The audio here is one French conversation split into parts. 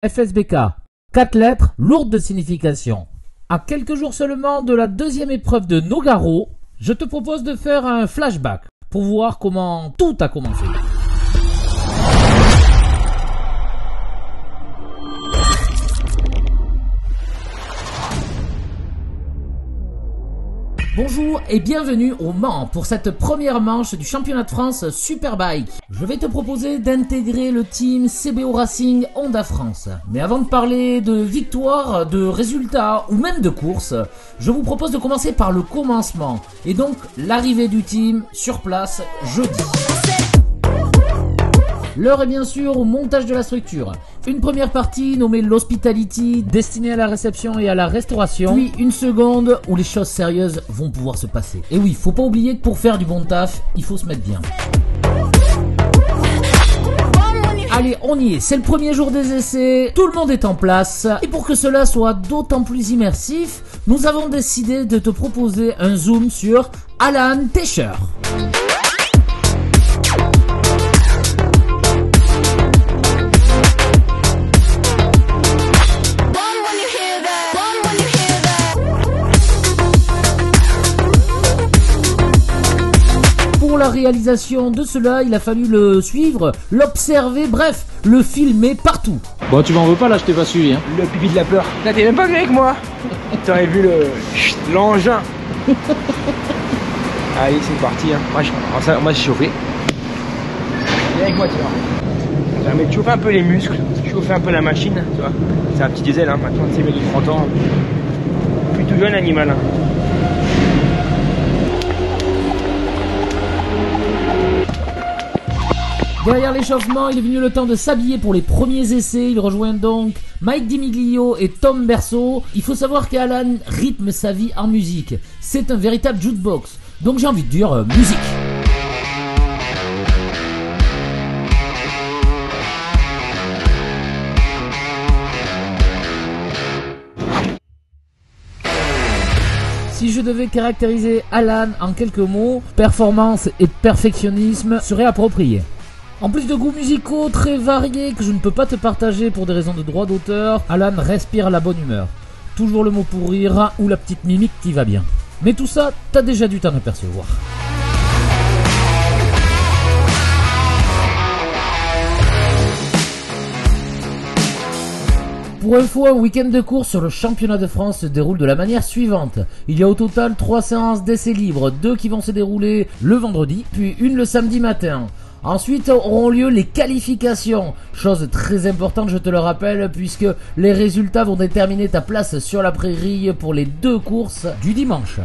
FSBK, 4 lettres lourdes de signification. À quelques jours seulement de la deuxième épreuve de Nogaro, je te propose de faire un flashback pour voir comment tout a commencé. Bonjour et bienvenue au Mans pour cette première manche du championnat de France Superbike. Je vais te proposer d'intégrer le team CBO Racing Honda France. Mais avant de parler de victoire, de résultats ou même de course, je vous propose de commencer par le commencement et donc l'arrivée du team sur place jeudi. L'heure est bien sûr au montage de la structure. Une première partie nommée l'Hospitality, destinée à la réception et à la restauration. Puis une seconde où les choses sérieuses vont pouvoir se passer. Et oui, faut pas oublier que pour faire du bon taf, il faut se mettre bien. Allez, on y est, c'est le premier jour des essais, tout le monde est en place. Et pour que cela soit d'autant plus immersif, nous avons décidé de te proposer un zoom sur Alan Tescher. Pour la réalisation de cela, il a fallu le suivre, l'observer, bref, le filmer partout. Bon, tu m'en veux pas là, je t'ai pas suivi. Hein. Le pipi de la peur. Là, t'es même pas venu avec moi. T'aurais vu l'engin. Allez, c'est parti. Hein. Moi, j'ai chauffé. Viens avec moi, tu vois. Ça permet de chauffer un peu les muscles, chauffer un peu la machine, tu vois. C'est un petit diesel, hein. Maintenant, c'est mec de 30 ans. Plutôt jeune animal. Hein. Derrière l'échauffement, il est venu le temps de s'habiller pour les premiers essais. Il rejoint donc Mike Dimiglio et Tom Berceau. Il faut savoir qu'Alan rythme sa vie en musique. C'est un véritable jukebox. Donc j'ai envie de dire musique. Si je devais caractériser Alan en quelques mots, performance et perfectionnisme seraient appropriés. En plus de goûts musicaux très variés que je ne peux pas te partager pour des raisons de droit d'auteur, Alan respire la bonne humeur. Toujours le mot pour rire ou la petite mimique qui va bien. Mais tout ça, t'as déjà dû t'en apercevoir. Pour info, un week-end de course sur le championnat de France se déroule de la manière suivante. Il y a au total 3 séances d'essais libres, 2 qui vont se dérouler le vendredi, puis une le samedi matin. Ensuite auront lieu les qualifications, chose très importante je te le rappelle puisque les résultats vont déterminer ta place sur la prairie pour les 2 courses du dimanche.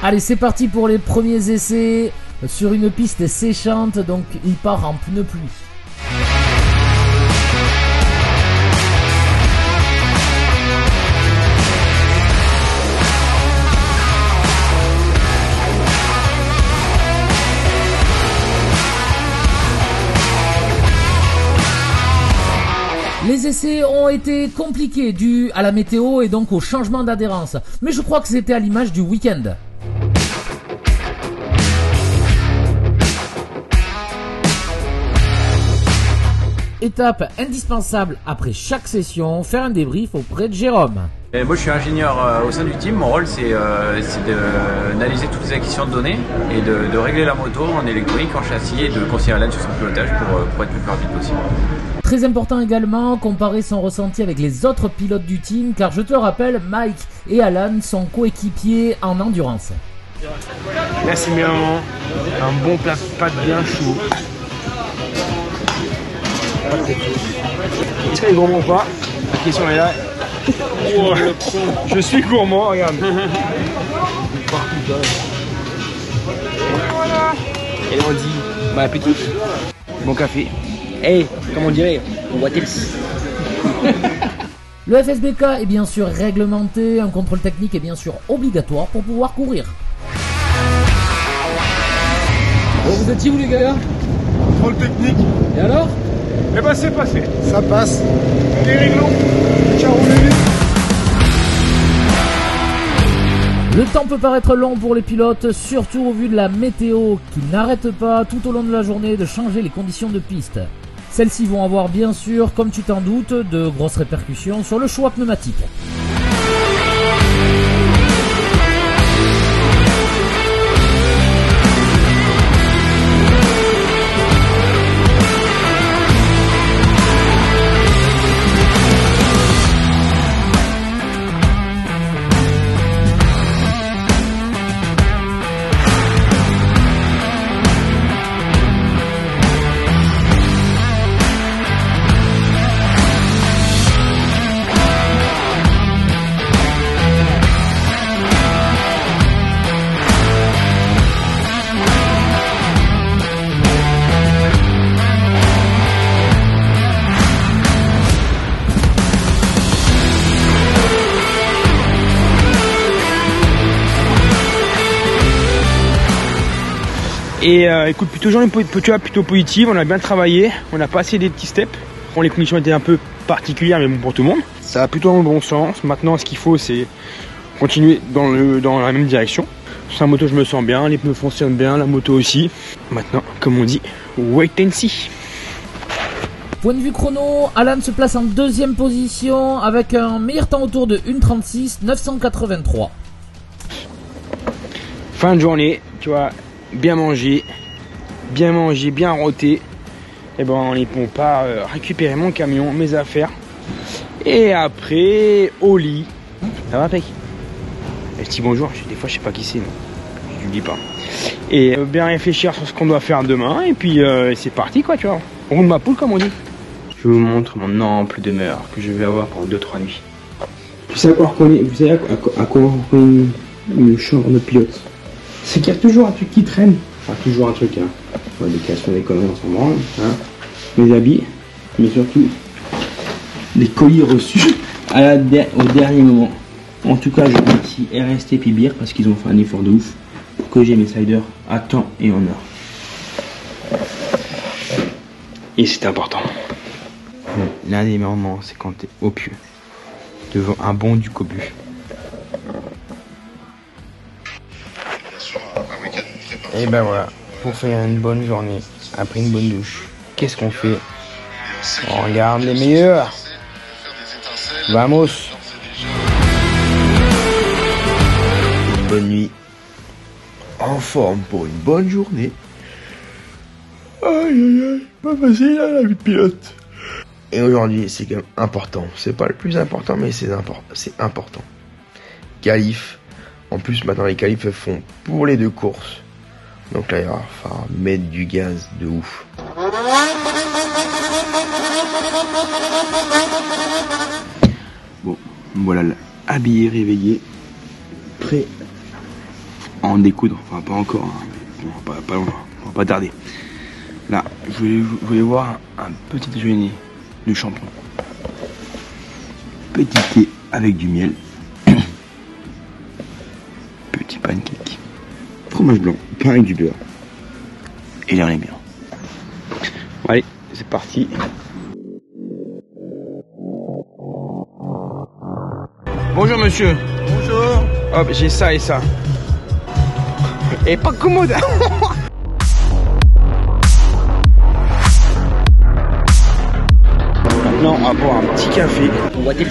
Allez, c'est parti pour les premiers essais sur une piste séchante, donc il part en pneus pluie. Les essais ont été compliqués dû à la météo et donc au changement d'adhérence. Mais je crois que c'était à l'image du week-end. Étape indispensable après chaque session, faire un débrief auprès de Jérôme. Et moi je suis ingénieur au sein du team, mon rôle c'est d'analyser toutes les acquisitions de données et de régler la moto en électronique, en châssis et de conseiller Alan sur son pilotage pour être le plus rapide possible. Très important également, comparer son ressenti avec les autres pilotes du team car je te rappelle, Mike et Alan sont coéquipiers en endurance. Là c'est bien un bon plat de pâtes bien chaud. Est-ce qu'il est gourmand ou pas? La question est là. Oh, je suis gourmand, regarde. Et là on dit bon appétit, bon café. Hey, comme on dirait, what else? Le FSBK est bien sûr réglementé, un contrôle technique est bien sûr obligatoire pour pouvoir courir. Bon, vous étiez où les gars? Contrôle technique. Et alors? Eh ben c'est passé. Ça passe. Les réglos. Ciao, les Le temps peut paraître long pour les pilotes, surtout au vu de la météo qui n'arrête pas tout au long de la journée de changer les conditions de piste. Celles-ci vont avoir bien sûr, comme tu t'en doutes, de grosses répercussions sur le choix pneumatique. Et écoute, plutôt journée plutôt positive, on a bien travaillé, on a passé des petits steps. Bon, les conditions étaient un peu particulières, mais bon pour tout le monde. Ça va plutôt dans le bon sens. Maintenant, ce qu'il faut, c'est continuer dans la même direction. Sur la moto, je me sens bien, les pneus fonctionnent bien, la moto aussi. Maintenant, comme on dit, wait and see. Point de vue chrono, Alan se place en deuxième position avec un meilleur temps autour de 1:36 983. Fin de journée, tu vois. Bien manger, bien roter. Et ben on ne peut pas récupérer mon camion, mes affaires. Et après au lit. Ça va, Pec? Je dis bonjour, des fois je sais pas qui c'est, je lui dis pas. Et bien réfléchir sur ce qu'on doit faire demain. Et puis c'est parti quoi, tu vois. On roule ma poule comme on dit. Je vous montre mon ample demeure que je vais avoir pour 2-3 nuits. Vous savez à quoi on reconnaît une chambre de pilote? C'est qu'il y a toujours un truc qui traîne. Enfin, toujours un truc, hein. Des casseroles, des conneries, on s'en branle, hein. Mes habits, mais surtout des colis reçus au dernier moment. En tout cas, je remercie RST Pibir parce qu'ils ont fait un effort de ouf pour que j'ai mes sliders à temps et en heure. Et c'est important. L'un des moments, c'est quand t'es au pieu, devant un bon du cobu. Et ben voilà, pour faire une bonne journée, après une bonne douche, qu'est-ce qu'on fait? On regarde les meilleurs. Vamos. Une bonne nuit. En forme pour une bonne journée. Aïe aïe aïe, pas facile la vie de pilote. Et aujourd'hui, c'est quand même important. C'est pas le plus important, mais c'est important. Qualif. En plus, maintenant, les qualifs se font pour les deux courses. Donc là, il va falloir mettre du gaz de ouf. Bon, voilà, habillé, réveillé, prêt à en découdre. Enfin, pas encore, hein. Pas loin, on va pas tarder. Là, je voulais voir un petit déjeuner de champion. Petit thé avec du miel. Petit pancake. Fromage blanc, pain avec du beurre. Et l'air est bien. Allez, c'est parti. Bonjour monsieur. Bonjour. Hop, j'ai ça et ça. Et pas commode. Maintenant, on va boire un petit café. Salut.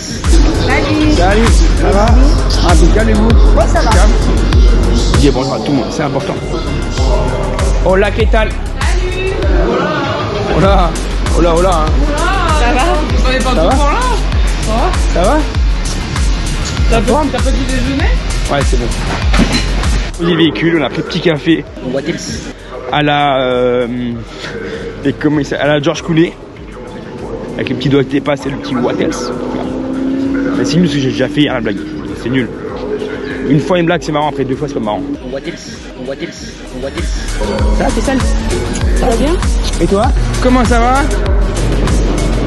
Salut. Ça va? Impeccable et vous? Ouais, ça va. Dis bonjour à tout le monde, c'est important. Hola, ¿qué tal? Salut. Hola. Hola, hola. Hein. Ça va? On est pas tout le temps là? Ça va? Ça va? T'as pas du déjeuner? Ouais, c'est bon. On est véhicule, on a pris petit café. À la. Et comment il s'appelle? À la George Clooney. Avec le petit doigt qui dépasse et le petit Wattels. Mais c'est nul ce que j'ai déjà fait hier, la blague. C'est nul. Une fois une blague c'est marrant, après deux fois c'est pas marrant. Ça va, t'es sale? Ça va bien? Et toi? Comment ça va?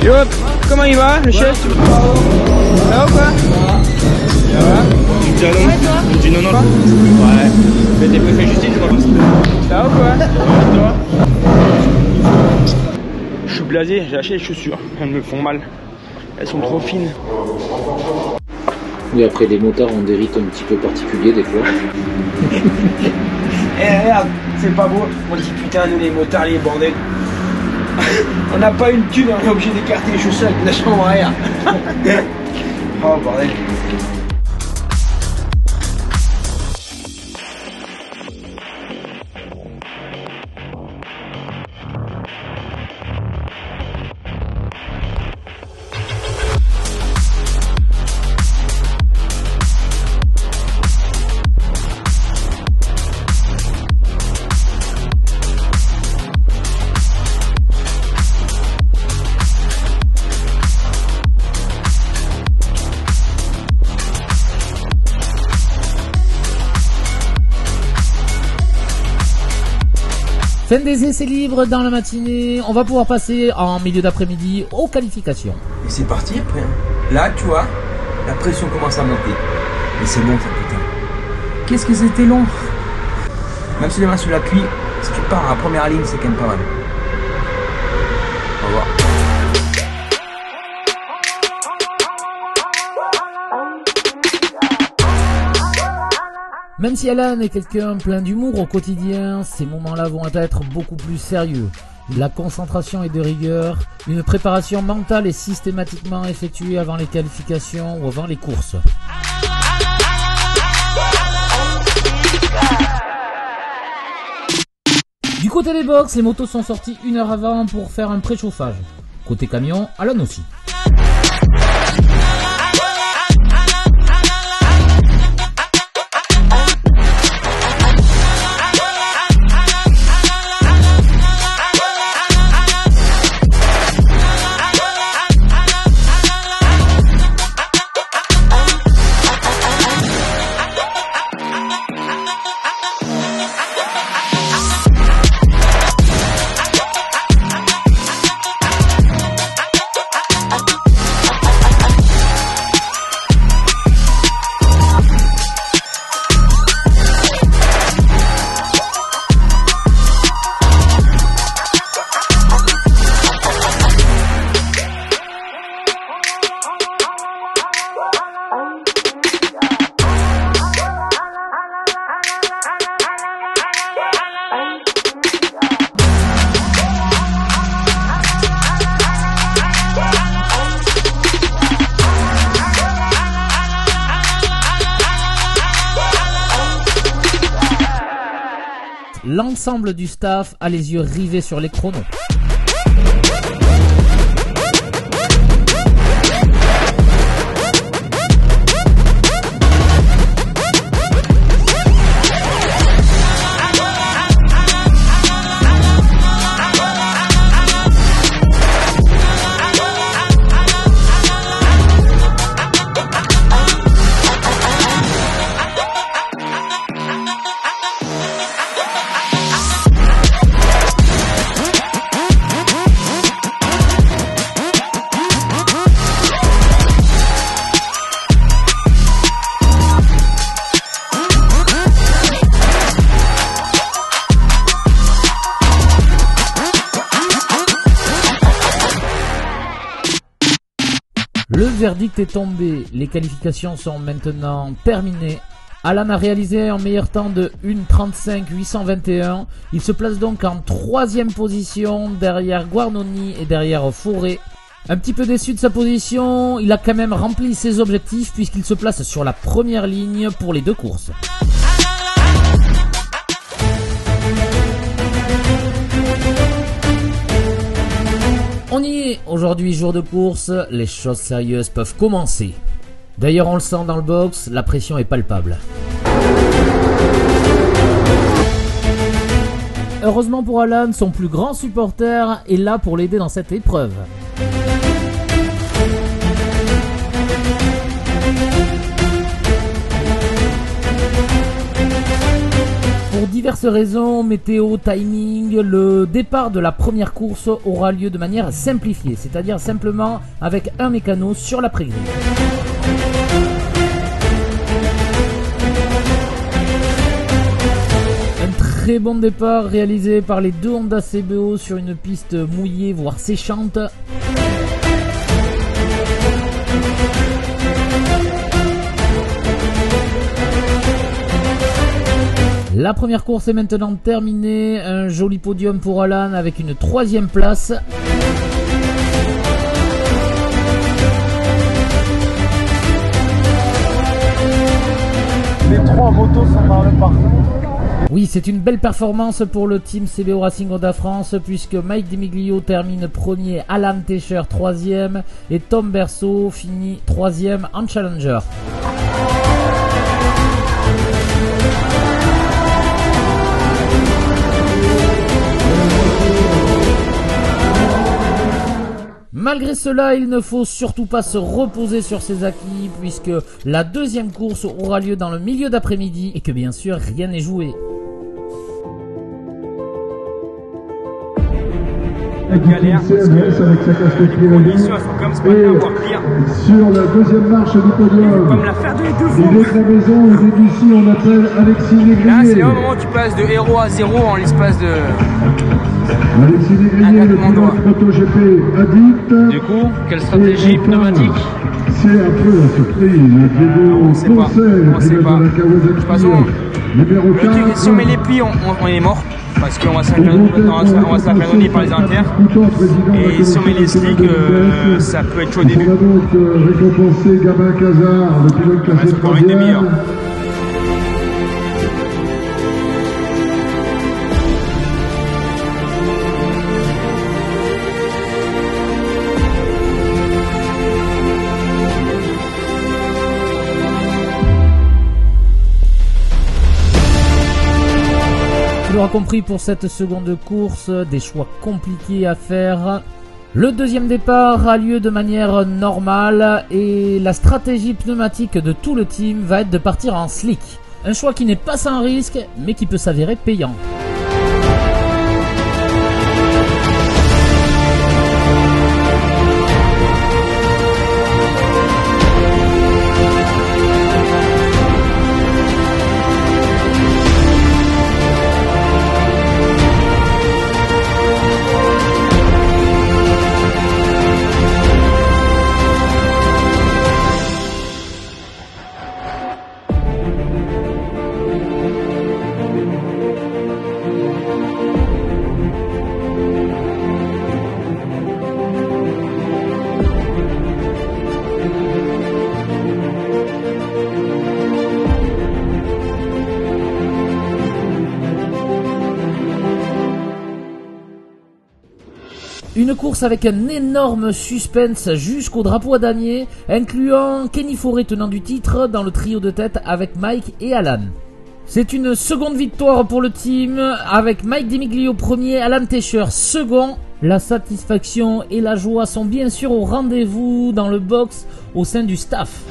Yop, comment il va le chef? Ça va ou quoi? Ça va? Tu me dis non? Tu me dis non? Ouais. Mais t'es préféré Justine, je crois. Ça va ou quoi? Toi? Je suis blasé, j'ai acheté les chaussures. Elles me font mal. Elles sont trop fines. Oui, après les motards ont des rythmes un petit peu particuliers des fois. Eh regarde, c'est pas beau. On dit putain, nous les motards, les bordels. On n'a pas une thune, on est obligé d'écarter les chaussures avec la chambre arrière. Oh bordel. Fin des essais libres dans la matinée, on va pouvoir passer en milieu d'après-midi aux qualifications. Et c'est parti après. Là, tu vois, la pression commence à monter. Mais c'est bon, ça putain. Qu'est-ce que c'était long. Même si les mains sous la cuisse, si tu pars à la première ligne, c'est quand même pas mal. On va voir. Même si Alan est quelqu'un plein d'humour au quotidien, ces moments-là vont être beaucoup plus sérieux. La concentration est de rigueur, une préparation mentale est systématiquement effectuée avant les qualifications ou avant les courses. Du côté des box, les motos sont sorties 1 heure avant pour faire un préchauffage. Côté camion, Alan aussi. L'ensemble du staff a les yeux rivés sur les chronos. Le verdict est tombé, les qualifications sont maintenant terminées. Alan a réalisé un meilleur temps de 1:35.821. Il se place donc en 3e position derrière Guarnoni et derrière Fauré. Un petit peu déçu de sa position, il a quand même rempli ses objectifs puisqu'il se place sur la première ligne pour les 2 courses. On y est, aujourd'hui jour de course, les choses sérieuses peuvent commencer. D'ailleurs on le sent dans le box, la pression est palpable. Heureusement pour Alan, son plus grand supporter est là pour l'aider dans cette épreuve. Pour diverses raisons, météo, timing, le départ de la première course aura lieu de manière simplifiée, c'est-à-dire simplement avec un mécano sur la pré-grille. Un très bon départ réalisé par les 2 Honda CBO sur une piste mouillée voire séchante. La première course est maintenant terminée. Un joli podium pour Alan avec une 3e place. Les 3 motos sont dans le parc. Oui, c'est une belle performance pour le team CBO Racing Honda France puisque Mike DiMiglio termine premier, Alan Tescher 3e et Tom Berceau finit 3e en Challenger. Malgré cela, il ne faut surtout pas se reposer sur ses acquis puisque la 2e course aura lieu dans le milieu d'après-midi et que bien sûr rien n'est joué. Galère parce que les conditions sont comme ce matin, voire pire. Sur la 2e marche du podium, Comme la faire de deux il est à la maison, au début ici on appelle Alexis Négrier. Là, c'est le moment où tu passes de héros à 0 en l'espace de... Alexis Négrier, le pilote MotoGP addict. Du coup, quelle stratégie pneumatique? C'est un peu la surprise. On sait pas. On sait pas. De toute façon, numéro le truc, 4. si on met les plis, on est mort. Parce qu'on va s'accanoner par les inters. Et si on met les slicks, ça peut être chaud au début. On va donc récompenser Gabin Cazard, le pilote Il reste encore une demi-heure. Tu l'auras compris, pour cette seconde course, des choix compliqués à faire. Le 2e départ a lieu de manière normale et la stratégie pneumatique de tout le team va être de partir en slick. Un choix qui n'est pas sans risque mais qui peut s'avérer payant. Une course avec un énorme suspense jusqu'au drapeau à damier, incluant Kenny Forêt tenant du titre dans le trio de tête avec Mike et Alan. C'est une seconde victoire pour le team avec Mike DiMiglio premier, Alan Tescher second. La satisfaction et la joie sont bien sûr au rendez-vous dans le box au sein du staff.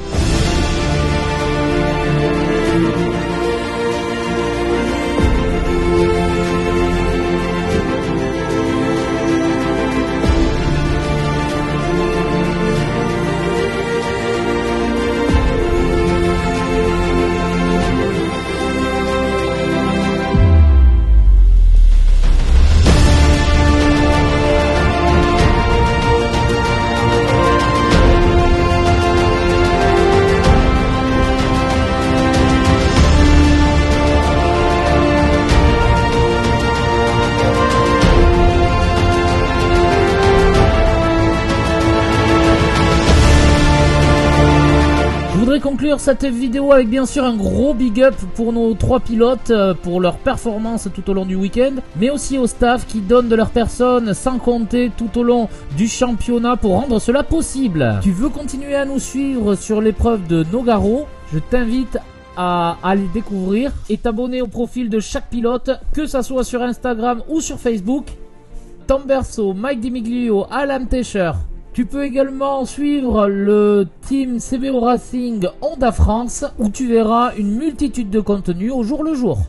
Conclure cette vidéo avec bien sûr un gros big up pour nos 3 pilotes pour leur performance tout au long du week-end, mais aussi au staff qui donne de leur personne sans compter tout au long du championnat pour rendre cela possible. Tu veux continuer à nous suivre sur l'épreuve de Nogaro? Je t'invite à aller découvrir et t'abonner au profil de chaque pilote, que ça soit sur Instagram ou sur Facebook. Tom Berceau, Mike DiMiglio, Alan Tescher. Tu peux également suivre le team CBO Racing Honda France où tu verras une multitude de contenus au jour le jour.